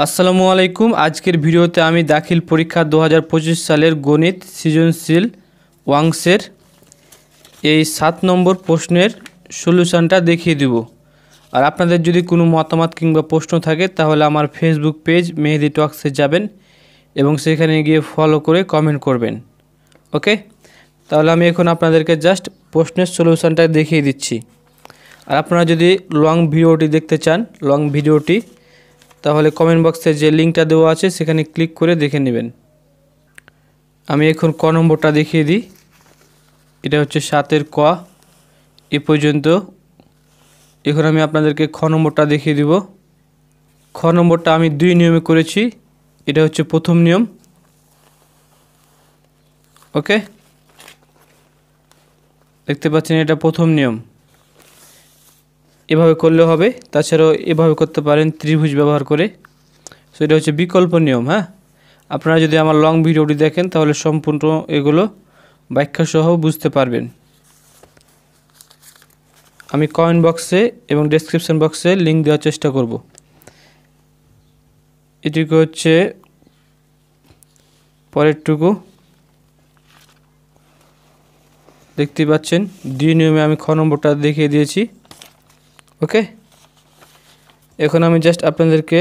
আসসালামু আলাইকুম। আজকের ভিডিওতে আমি দাখিল পরীক্ষা 2025 সালের গণিত সৃজনশীল অংশের এই 7 নম্বর প্রশ্নের সলিউশনটা দেখিয়ে দেব। আর আপনাদের যদি কোনো মতামত কিংবা প্রশ্ন থাকে তাহলে আমার ফেসবুক পেজ মেহেদি টক্সে যাবেন এবং সেখানে গিয়ে ফলো করে কমেন্ট করবেন। ওকে, তাহলে আমি এখন আপনাদেরকে জাস্ট প্রশ্নের সলিউশনটা দেখিয়ে দিচ্ছি। আর আপনারা যদি লং ভিডিওটি দেখতে চান, লং ভিডিওটি, তাহলে কমেন্ট বক্সে যে লিঙ্কটা দেওয়া আছে সেখানে ক্লিক করে দেখে নেবেন। আমি এখন ক নম্বরটা দেখিয়ে দিই। এটা হচ্ছে 7-এর ক এ পর্যন্ত। এখন আমি আপনাদেরকে খ নম্বরটা দেখিয়ে দিব। খ নম্বরটা আমি 2 নিয়মে করেছি। এটা হচ্ছে প্রথম নিয়ম। ওকে, দেখতে পাচ্ছেন এটা প্রথম নিয়ম। এভাবে করলে হবে, তাছাড়াও এভাবে করতে পারেন ত্রিভুজ ব্যবহার করে। সো এটা হচ্ছে বিকল্প নিয়ম। হ্যাঁ, আপনারা যদি আমার লং ভিডিওটি দেখেন তাহলে সম্পূর্ণ এগুলো ব্যাখ্যাসহ বুঝতে পারবেন। আমি কমেন্ট বক্সে এবং ডেসক্রিপশন বক্সে লিঙ্ক দেওয়ার চেষ্টা করব। এটুকু হচ্ছে পরেরটুকু, দেখতে পাচ্ছেন 2 নিয়মে আমি খ নম্বরটা দেখিয়ে দিয়েছি। ওকে, এখন আমি জাস্ট আপনাদেরকে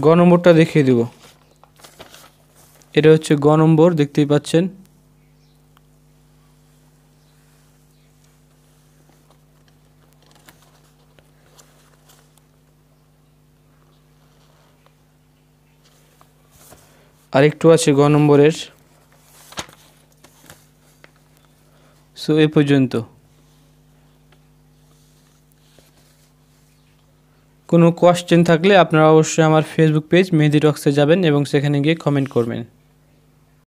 গ নম্বরটা দেখিয়ে দেব। এটা হচ্ছে গ নম্বর, দেখতেই পাচ্ছেন। আরেকটু আছে গ নম্বরের। সো এই পর্যন্ত। কোনো কোয়েশ্চেন থাকলে আপনারা অবশ্যই আমার ফেসবুক পেজ মেহেদি টক্সে যাবেন এবং সেখানে গিয়ে কমেন্ট করবেন।